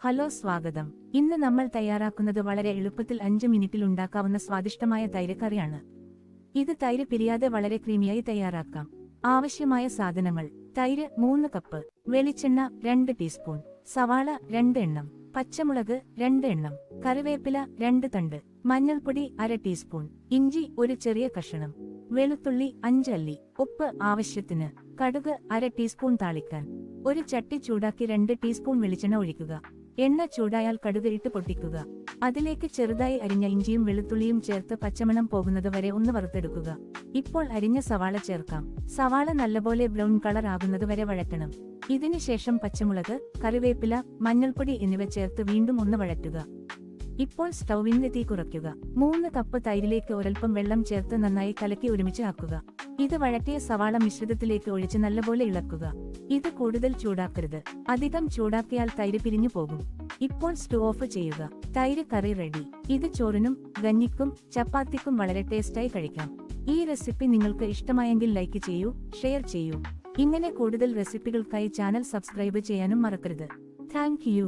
Hello സ്വാഗതം. ഇന്ന് നമ്മൾ തയ്യാറാക്കുന്നത് വളരെ എളുപ്പത്തിൽ 5 മിനിറ്റിൽ ഉണ്ടാക്കാവുന്ന സ്വാദിഷ്ടമായ തൈര് കറിയാണ്. ഇത് തൈര് പിരിയാതെ വളരെ ക്രീമിയായി തയ്യാറാക്കാം. ആവശ്യമായ സാധനങ്ങൾ: തൈര് 3 കപ്പ്, വെളിച്ചെണ്ണ 2 ടീസ്പൂൺ, സവാള 2 എണ്ണം, പച്ചമുളക് 2 എണ്ണം, കറിവേപ്പില 2 തണ്ട്, മഞ്ഞൾപ്പൊടി 1/2 ടീസ്പൂൺ, ഇഞ്ചി 1 ചെറിയ കഷണം, വെളുത്തുള്ളി 5 അല്ലി, ഉപ്പ് ആവശ്യത്തിന്, കടുക് 1/2 ടീസ്പൂൺ താളിക്കാൻ. ഒരു ചട്ടി ചൂടാക്കി 2 ടീസ്പൂൺ വെളിച്ചെണ്ണ ഒഴിക്കുക. എണ്ണ ചൂടായാൽ കടുക് ഇട്ട് പൊട്ടിക്കുക. അതിലേക്ക് ചെറുതായി അരിഞ്ഞ ഇഞ്ചിയും വെളുത്തുള്ളിയും ചേർത്ത് പച്ചമണം പോകുന്നതുവരെ ഒന്ന് വറുത്തെടുക്കുക. ഇപ്പോൾ അരിഞ്ഞ സവാള ചേർക്കാം. സവാള നല്ലപോലെ ബ്രൗൺ കളർ ആകുന്നതുവരെ വഴറ്റണം. ഇതിനുശേഷം പച്ചമുളക്, കറിവേപ്പില, മഞ്ഞൾപ്പൊടി എന്നിവ ചേർത്ത് വീണ്ടും ഒന്ന് വഴറ്റുക. ഇപ്പോൾ സ്റ്റൗവിന്റെ തീ കുറയ്ക്കുക. 3 കപ്പ് തൈരിലേക്ക് ഒരൽപ്പം വെള്ളം ചേർത്ത് നന്നായി കലക്കി ഒരുമിച്ച് ആക്കുക. ഇത് വഴറ്റിയ സവാള മിശ്രിതത്തിലേക്ക് ഒഴിച്ച് നല്ലപോലെ ഇളക്കുക. ഇത് കൂടുതൽ ചൂടാക്കരുത്. അധികം ചൂടാക്കിയാൽ തൈര് പിരിഞ്ഞു പോകും. ഇപ്പോൾ സ്റ്റവ് ഓഫ് ചെയ്യുക. തൈര് കറി റെഡി. ഇത് ചോറിനും കഞ്ഞിക്കും ചപ്പാത്തിക്കും വളരെ ടേസ്റ്റായി കഴിക്കാം. ഈ റെസിപ്പി നിങ്ങൾക്ക് ഇഷ്ടമായെങ്കിൽ ലൈക്ക് ചെയ്യൂ, ഷെയർ ചെയ്യൂ. ഇങ്ങനെ കൂടുതൽ റെസിപ്പികൾക്കായി ചാനൽ സബ്സ്ക്രൈബ് ചെയ്യാനും മറക്കരുത്. Thank you.